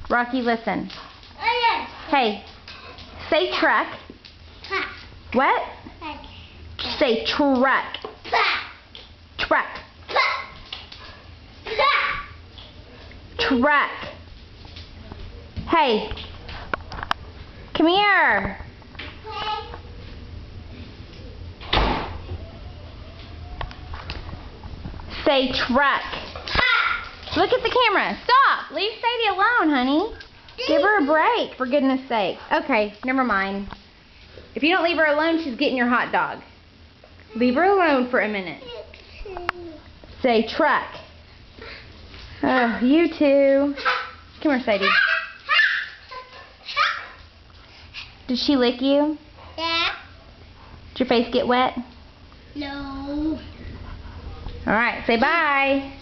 Rocky, listen. Hey, say truck. What? Say truck. Truck. Truck. Hey, come here. Say truck. Look at the camera. Stop. Leave Sadie alone, honey. Give her a break, for goodness sake. Okay, never mind. If you don't leave her alone, she's getting your hot dog. Leave her alone for a minute. Say truck. Oh, you two. Come here, Sadie. Did she lick you? Yeah. Did your face get wet? No. All right, say bye.